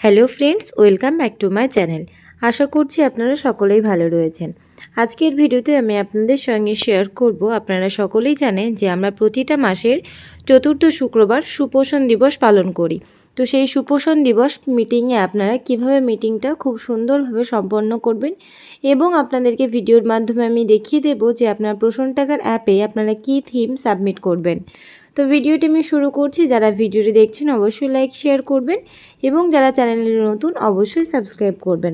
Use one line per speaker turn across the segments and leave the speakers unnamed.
Hello friends, welcome back to my channel. আশা করছি আপনারা সকলেই ভালো রয়েছেন। আজকের ভিডিওতে আমি আপনাদের সঙ্গে শেয়ার করব, আপনারা সকলেই জানেন যে আমরা প্রতিটা মাসের চতুর্থ শুক্রবার সুপোষণ দিবস পালন করি। তো সেই সুপোষণ দিবস মিটিংয়ে আপনারা কিভাবে মিটিংটা খুব সুন্দরভাবে সম্পন্ন করবেন এবং আপনাদেরকে ভিডিওর মাধ্যমে আমি দেখিয়ে দেব যে আপনার পোষণ টাকার অ্যাপে আপনারা কী থিম সাবমিট করবেন। তো ভিডিওটি আমি শুরু করছি। যারা ভিডিওটি দেখছেন অবশ্যই লাইক শেয়ার করবেন এবং যারা চ্যানেলে নতুন অবশ্যই সাবস্ক্রাইব করবেন।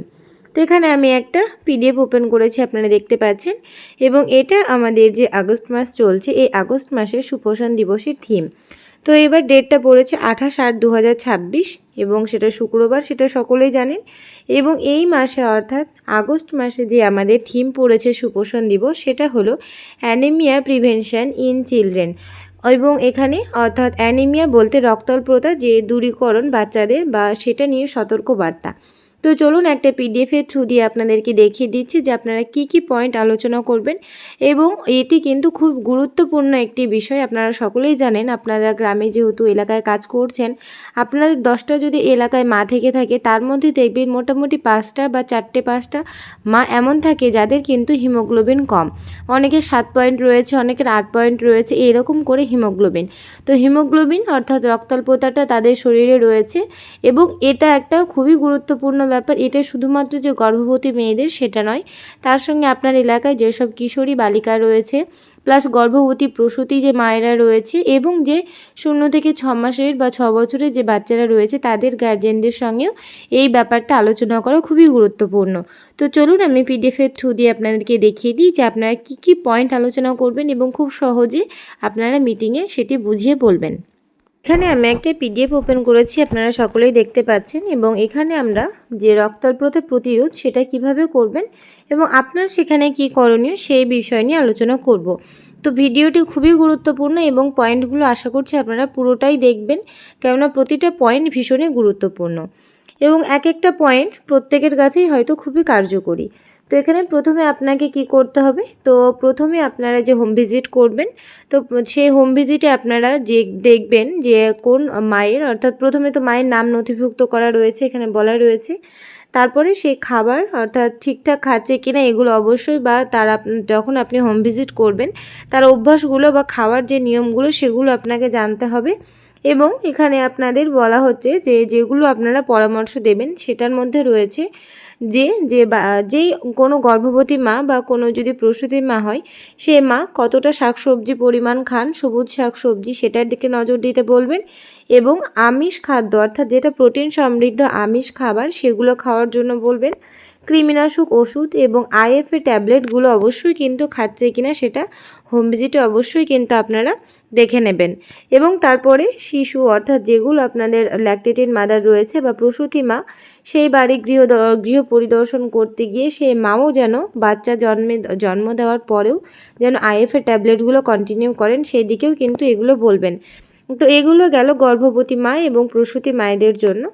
তো এখানে আমি একটা পিডিএফ ওপেন করেছি, আপনারা দেখতে পাচ্ছেন, এবং এটা আমাদের যে আগস্ট মাস চলছে এই আগস্ট মাসের সুপোষণ দিবসের থিম। তো এবার ডেটটা পড়েছে 28/8/2026 এবং সেটা শুক্রবার, সেটা সকলেই জানেন। এবং এই মাসে অর্থাৎ আগস্ট মাসে যে আমাদের থিম পড়েছে সুপোষণ দিবস সেটা হলো অ্যানিমিয়া প্রিভেনশন ইন চিলড্রেন। এবং এখানে অর্থাৎ অ্যানিমিয়া বলতে রক্তাল্পতা যে দূরীকরণ বাচ্চাদের, বা সেটা নিয়ে সতর্ক বার্তা। তো চলুন একটা পিডিএফের থ্রু দিয়ে আপনাদেরকে দেখিয়ে দিচ্ছি যে আপনারা কি কি পয়েন্ট আলোচনা করবেন। এবং এটি কিন্তু খুব গুরুত্বপূর্ণ একটি বিষয়। আপনারা সকলেই জানেন, আপনারা গ্রামে যেহেতু এলাকায় কাজ করছেন, আপনাদের 10টা যদি এলাকায় মা থেকে থাকে তার মধ্যে দেখবেন মোটামুটি 5টা বা 4-5টা মা এমন থাকে যাদের কিন্তু হিমোগ্লোবিন কম। অনেকের 7 পয়েন্ট রয়েছে, অনেকের 8 পয়েন্ট রয়েছে, এরকম করে হিমোগ্লোবিন। তো হিমোগ্লোবিন অর্থাৎ রক্তাল্পতাটা তাদের শরীরে রয়েছে এবং এটা একটা খুবই গুরুত্বপূর্ণ ব্যাপার। এটা শুধুমাত্র যে গর্ভবতী মেয়েদের সেটা নয়, তার সঙ্গে আপনার এলাকায় যেসব কিশোরী বালিকা রয়েছে, প্লাস গর্ভবতী প্রসূতি যে মায়েরা রয়েছে, এবং যে 0 থেকে 6 মাসের বা 6 বছরের যে বাচ্চারা রয়েছে তাদের গার্জেনদের সঙ্গেও এই ব্যাপারটা আলোচনা করা খুবই গুরুত্বপূর্ণ। তো চলুন আমি পিডিএফের থ্রু দিয়ে আপনাদেরকে দেখিয়ে দিই যে আপনারা কী কী পয়েন্ট আলোচনা করবেন এবং খুব সহজে আপনারা মিটিংয়ে সেটি বুঝিয়ে বলবেন। এখানে আমি একটা পিডিএফ ওপেন করেছি, আপনারা সকলেই দেখতে পাচ্ছেন, এবং এখানে আমরা যে রক্তাল্পতা প্রতিরোধ সেটা কিভাবে করবেন এবং আপনার সেখানে কি করণীয় সেই বিষয় নিয়ে আলোচনা করব। তো ভিডিওটি খুবই গুরুত্বপূর্ণ এবং পয়েন্টগুলো আশা করছি আপনারা পুরোটাই দেখবেন, কেননা প্রতিটা পয়েন্ট ভীষণই গুরুত্বপূর্ণ এবং এক একটা পয়েন্ট প্রত্যেকের কাছেই হয়তো খুবই কার্যকরী। তো এখানে প্রথমে আপনাকে কি করতে হবে, তো প্রথমে আপনারা যে হোম ভিজিট করবেন, তো সেই হোম ভিজিটে আপনারা যে দেখবেন যে কোন মায়ের, অর্থাৎ প্রথমে তো মায়ের নাম নথিভুক্ত করা রয়েছে, এখানে বলা রয়েছে। তারপরে সেই খাবার অর্থাৎ ঠিকঠাক খাচ্ছে কিনা এগুলো অবশ্যই, বা তার যখন আপনি হোম ভিজিট করবেন তার অভ্যাসগুলো বা খাওয়ার যে নিয়মগুলো সেগুলো আপনাকে জানতে হবে। এবং এখানে আপনাদের বলা হচ্ছে যে যেগুলো আপনারা পরামর্শ দেবেন সেটার মধ্যে রয়েছে যেই কোনো গর্ভবতী মা বা কোনো যদি প্রসূতি মা হয়, সে মা কতটা শাকসবজি পরিমাণ খান, সবুজ শাকসবজি, সেটার দিকে নজর দিতে বলবেন। এবং আমিষ খাদ্য অর্থাৎ যেটা প্রোটিন সমৃদ্ধ আমিষ খাবার সেগুলো খাওয়ার জন্য বলবেন। কৃমিনাশক ওষুধ এবং আইএফএ ট্যাবলেটগুলো অবশ্যই কিন্তু খাচ্ছে কিনা সেটা হোম ভিজিটে অবশ্যই কিন্তু আপনারা দেখে নেবেন। এবং তারপরে শিশু অর্থাৎ যেগুলো আপনাদের ল্যাকটেটেড মাদার রয়েছে বা প্রসূতি মা, সেই বাড়ি গৃহ পরিদর্শন করতে গিয়ে সেই মাও যেন বাচ্চা জন্ম দেওয়ার পরেও যেন আইএফএ ট্যাবলেটগুলো কন্টিনিউ করেন, সেই দিকেও কিন্তু এগুলো বলবেন। তো এগুলো গেল গর্ভবতী মা এবং প্রসূতি মায়েদের জন্য।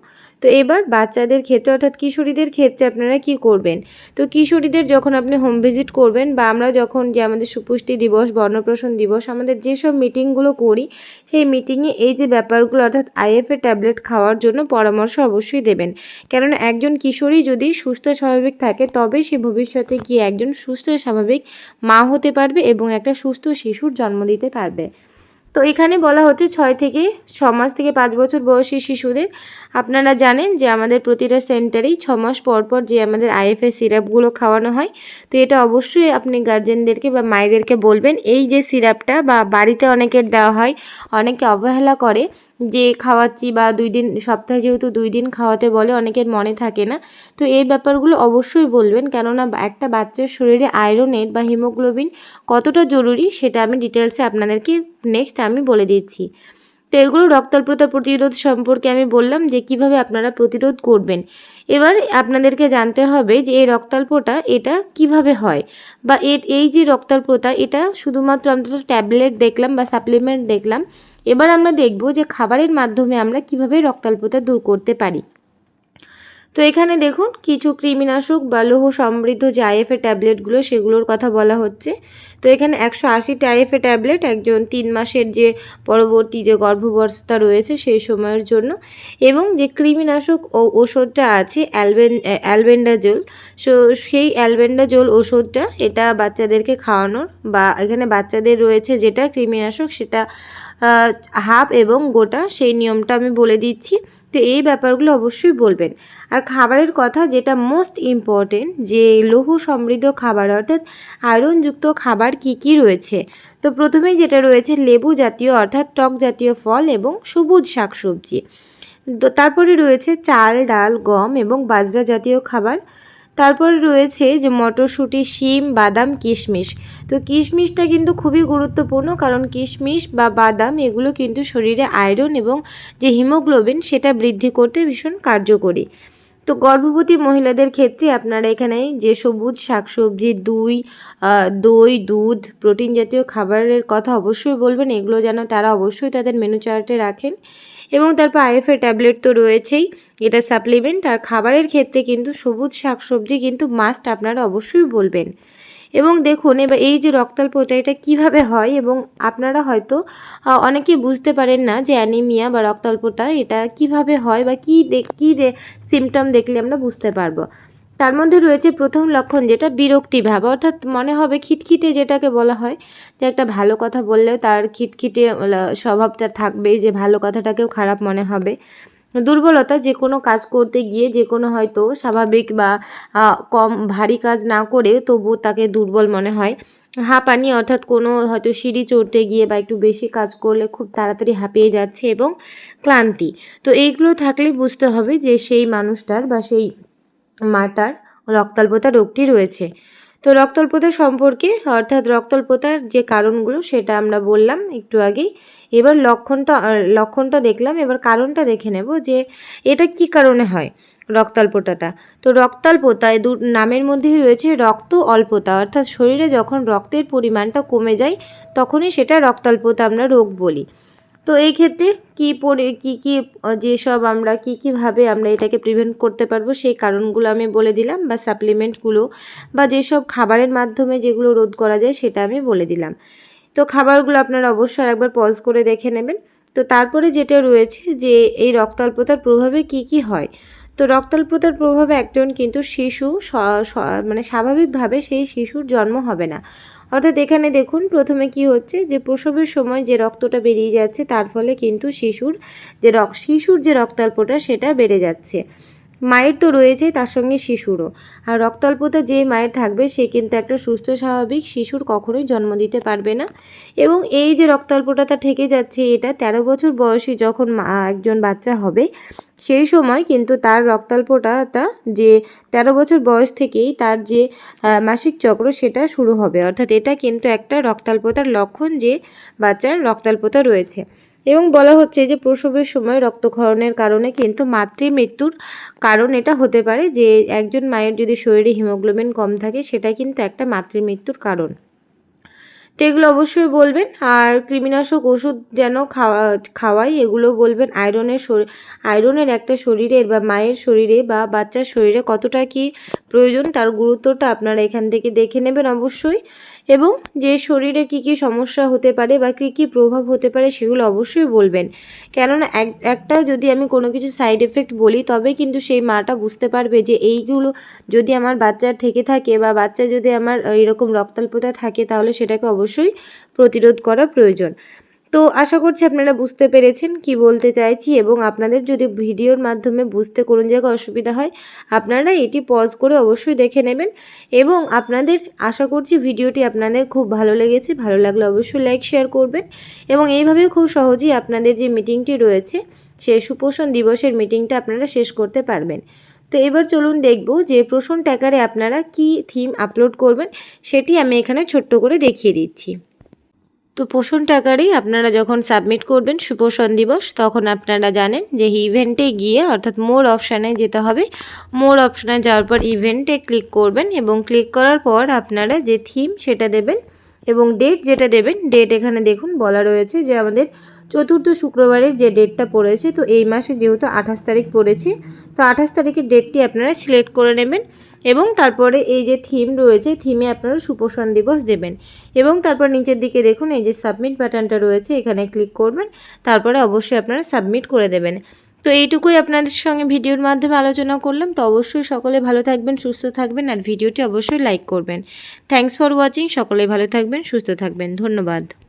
তো এবার বাচ্চাদের ক্ষেত্রে অর্থাৎ কিশোরীদের ক্ষেত্রে আপনারা কি করবেন। তো কিশোরীদের যখন আপনি হোম ভিজিট করবেন, বা আমরা যখন যে আমাদের সুপুষ্টি দিবস, বর্ণপ্রসন দিবস, আমাদের যেসব মিটিংগুলো করি সেই মিটিংয়ে এই যে ব্যাপারগুলো অর্থাৎ আইএফএ ট্যাবলেট খাওয়ার জন্য পরামর্শ অবশ্যই দেবেন। কেননা একজন কিশোরী যদি সুস্থ স্বাভাবিক থাকে তবে সে ভবিষ্যতে গিয়ে একজন সুস্থ স্বাভাবিক মা হতে পারবে এবং একটা সুস্থ শিশুর জন্ম দিতে পারবে। তো এখানে বলা হচ্ছে 6 থেকে 6 মাস থেকে 5 বছর বয়সী শিশুদের, আপনারা জানেন যে আমাদের প্রতিটা সেন্টারেই 6 মাস পর পর যে আমাদের আইএফএ সিরাপগুলো খাওয়ানো হয়। তো এটা অবশ্যই আপনি গার্জেনদেরকে বা মায়েদেরকে বলবেন। এই যে সিরাপটা বা বাড়িতে অনেকের দেওয়া হয়, অনেকে অবহেলা করে যে খাওয়াচ্ছি, বা 2 দিন সপ্তাহে যেহেতু 2 দিন খাওয়াতে বলে অনেকের মনে থাকে না। তো এই ব্যাপারগুলো অবশ্যই বলবেন, কেননা একটা বাচ্চার শরীরে আয়রনের বা হিমোগ্লোবিন কতটা জরুরি সেটা আমি ডিটেলসে আপনাদেরকে নেক্সট আমি বলে দিচ্ছি। তো এগুলো রক্তাল্পতা প্রতিরোধ সম্পর্কে আমি বললাম যে কিভাবে আপনারা প্রতিরোধ করবেন। এবার আপনাদেরকে জানতে হবে যে এই রক্তাল্পতা এটা কিভাবে হয়, বা এই যে রক্তাল্পতা এটা শুধুমাত্র আমরা ট্যাবলেট দেখলাম বা সাপ্লিমেন্ট দেখলাম, এবার আমরা দেখব যে খাবারের মাধ্যমে আমরা কিভাবে রক্তাল্পতা দূর করতে পারি। তো এখানে দেখুন কিছু কৃমিনাশক বা লৌহ সমৃদ্ধ যে আইএফএ ট্যাবলেটগুলো সেগুলোর কথা বলা হচ্ছে। তো এখানে 180টা আইএফএ ট্যাবলেট একজন 3 মাসের যে পরবর্তী যে গর্ভাবস্থা রয়েছে সেই সময়ের জন্য, এবং যে কৃমিনাশক ওষুধটা আছে অ্যালবেন্ডাজোল, সেই অ্যালবেন্ডাজোল ওষুধটা এটা বাচ্চাদেরকে খাওয়ানোর, বা এখানে বাচ্চাদের রয়েছে যেটা কৃমিনাশক সেটা হাফ এবং গোটা, সেই নিয়মটা আমি বলে দিচ্ছি। তো এই ব্যাপারগুলো অবশ্যই বলবেন। আর খাবারের কথা যেটা মোস্ট ইম্পর্টেন্ট, যে লৌহ সমৃদ্ধ খাবার অর্থাৎ আয়রনযুক্ত খাবার কি কি রয়েছে। তো প্রথমেই যেটা রয়েছে লেবু জাতীয় অর্থাৎ টক জাতীয় ফল এবং সবুজ শাকসবজি। তারপরে রয়েছে চাল, ডাল, গম এবং বাজরা জাতীয় খাবার। তারপরে রয়েছে যে মটরশুঁটি, শিম, বাদাম, কিশমিশ। তো কিশমিশটা কিন্তু খুবই গুরুত্বপূর্ণ, কারণ কিশমিশ বা বাদাম এগুলো কিন্তু শরীরে আয়রন এবং যে হিমোগ্লোবিন সেটা বৃদ্ধি করতে ভীষণ কার্যকরী। তো গর্ভবতী মহিলাদের ক্ষেত্রে আপনারা এখানে যে সবুজ শাকসবজি, দই, দুধ, প্রোটিন জাতীয় খাবারের কথা অবশ্যই বলবেন, এগুলো যেন তারা অবশ্যই তাদের মেনু চার্টে রাখেন। এবং তারপর আইএফএ ট্যাবলেট তো রয়েছেই, এটা সাপ্লিমেন্ট। আর খাবারের ক্ষেত্রে কিন্তু সবুজ শাকসবজি কিন্তু মাস্ট আপনারা অবশ্যই বলবেন। এবং দেখুন এবার এই যে রক্তাল্পতা এটা কিভাবে হয়, এবং আপনারা হয়তো অনেকেই বুঝতে পারেন না যে অ্যানিমিয়া বা রক্তাল্পতা এটা কিভাবে হয়, বা কী সিমটম দেখলে আমরা বুঝতে পারবো। তার মধ্যে রয়েছে প্রথম লক্ষণ যেটা বিরক্তিভাব, অর্থাৎ মনে হবে খিটখিটে, যেটাকে বলা হয় যে একটা ভালো কথা বললেও তার খিটখিটে স্বভাবটা থাকবে, যে ভালো কথাটাকেও খারাপ মনে হবে। দুর্বলতা, যে কোনো কাজ করতে গিয়ে যে কোনো হয়তো স্বাভাবিক বা কম ভারী কাজ না করে তবুও তাকে দুর্বল মনে হয়। হাঁপানি, অর্থাৎ কোনো হয়তো সিঁড়ি চড়তে গিয়ে বা একটু বেশি কাজ করলে খুব তাড়াতাড়ি হাঁপিয়ে যাচ্ছে, এবং ক্লান্তি। তো এইগুলো থাকলে বুঝতে হবে যে সেই মানুষটার বা সেই মাটার রক্তাল্পতা রোগটি রয়েছে। তো রক্তাল্পতা সম্পর্কে অর্থাৎ রক্তাল্পতার যে কারণগুলো সেটা আমরা বললাম একটু আগেই। এবার লক্ষণটা দেখলাম, এবার কারণটা দেখে নেব যে এটা কি কারণে হয় রক্তাল্পতাটা। তো রক্তাল্পতায় নামের মধ্যেই রয়েছে রক্ত অল্পতা, অর্থাৎ শরীরে যখন রক্তের পরিমাণটা কমে যায় তখনই সেটা রক্তাল্পতা আমরা রোগ বলি। তো এই ক্ষেত্রে যেসব আমরা কীভাবে আমরা এটাকে প্রিভেন্ট করতে পারবো সেই কারণগুলো আমি বলে দিলাম, বা সাপ্লিমেন্টগুলো বা যেসব খাবারের মাধ্যমে যেগুলো রোধ করা যায় সেটা আমি বলে দিলাম। তো খাবারগুলো আপনারা অবশ্যই একবার পজ করে দেখে নেবেন। তো তারপরে যেটা রয়েছে যে এই রক্তাল্পতার প্রভাবে কি হয়। তো রক্তাল্পতার প্রভাবে একজন কিন্তু শিশু মানে স্বাভাবিকভাবে সেই শিশুর জন্ম হবে না। অর্থাৎ এখানে দেখুন প্রথমে কি হচ্ছে, যে প্রসবের সময় যে রক্তটা বেরিয়ে যাচ্ছে তার ফলে কিন্তু শিশুর যে রক্তাল্পতা সেটা বেড়ে যাচ্ছে। মায়ের তো রয়েছে, তার সঙ্গে শিশুরও। আর রক্তাল্পতা যে মায়ের থাকবে সে কিন্তু একটা সুস্থ স্বাভাবিক শিশুর কখনোই জন্ম দিতে পারবে না। এবং এই যে রক্তাল্পতাটা থেকে যাচ্ছে, এটা 13 বছর বয়সী যখন একজন বাচ্চা হবে সেই সময় কিন্তু তার রক্তাল্পতাটা যে 13 বছর বয়স থেকেই তার যে মাসিক চক্র সেটা শুরু হবে। অর্থাৎ এটা কিন্তু একটা রক্তাল্পতার লক্ষণ যে বাচ্চার রক্তাল্পতা রয়েছে। এবং বলা হচ্ছে যে প্রসবের সময় রক্তক্ষরণের কারণে কিন্তু মাতৃমৃত্যুর কারণ এটা হতে পারে, যে একজন মায়ের যদি শরীরে হিমোগ্লোবিন কম থাকে সেটা কিন্তু একটা মাতৃমৃত্যুর কারণ। তো এগুলো অবশ্যই বলবেন। আর কৃমিনাশক ওষুধ যেন খাওয়াই এগুলো বলবেন। আয়রনের একটা শরীরের বা মায়ের শরীরে বা বাচ্চার শরীরে কতটা কি প্রয়োজন তার গুরুত্বটা আপনারা এখান থেকে দেখে নেবেন অবশ্যই। এবং যে শরীরে কি সমস্যা হতে পারে বা কি প্রভাব হতে পারে সেগুলো অবশ্যই বলবেন। কেননা একটা যদি আমি কোনো কিছু সাইড এফেক্ট বলি তবে কিন্তু সেই মাটা বুঝতে পারবে যে এইগুলো যদি আমার বাচ্চার থেকে থাকে বা বাচ্চা যদি আমার এরকম রক্তাল্পতা থাকে তাহলে সেটাকে অবশ্যই প্রতিরোধ করা প্রয়োজন। তো আশা করছি আপনারা বুঝতে পেরেছেন কি বলতে চাইছি, এবং আপনাদের যদি ভিডিওর মাধ্যমে বুঝতে কোনো জায়গায় অসুবিধা হয় আপনারা এটি পজ করে অবশ্যই দেখে নেবেন। এবং আপনাদের আশা করছি ভিডিওটি আপনাদের খুব ভালো লেগেছে। ভালো লাগলে অবশ্যই লাইক শেয়ার করবেন, এবং এইভাবে খুব সহজেই আপনাদের যে মিটিংটি রয়েছে সেই সুপোষণ দিবসের মিটিংটা আপনারা শেষ করতে পারবেন। তো এবার চলুন দেখব যে পোষণ ট্র্যাকারে আপনারা কি থিম আপলোড করবেন সেটি আমি এখানে ছোট্ট করে দেখিয়ে দিচ্ছি। তো পোষণ ট্র্যাকারেই আপনারা যখন সাবমিট করবেন সুপোষণ দিবস তখন আপনারা জানেন যে ইভেন্টে গিয়ে অর্থাৎ মোর অপশানে যেতে হবে। মোর অপশানে যাওয়ার পর ইভেন্টে ক্লিক করবেন, এবং ক্লিক করার পর আপনারা যে থিম সেটা দেবেন, এবং ডেট যেটা দেবেন, ডেট এখানে দেখুন বলা রয়েছে যে আমাদের চতুর্থ শুক্রবারের যে ডেটটা পড়েছে, তো এই মাসে যেহেতু 28 তারিখ পড়েছে, তো 28 তারিখের ডেটটি আপনারা সিলেক্ট করে নেবেন এবং তারপরে এই যে থিম রয়েছে, থিমে আপনারা সুপোষণ দিবস দেবেন এবং তারপর নিচের দিকে দেখুন এই যে সাবমিট বাটনটা রয়েছে, এখানে ক্লিক করবেন, তারপরে অবশ্যই আপনারা সাবমিট করে দেবেন। তো এইটুকুই আপনাদের সঙ্গে ভিডিওর মাধ্যমে আলোচনা করলাম। তো অবশ্যই সকলে ভালো থাকবেন, সুস্থ থাকবেন আর ভিডিওটি অবশ্যই লাইক করবেন। Thanks for watching. সকলে ভালো থাকবেন, সুস্থ থাকবেন। ধন্যবাদ।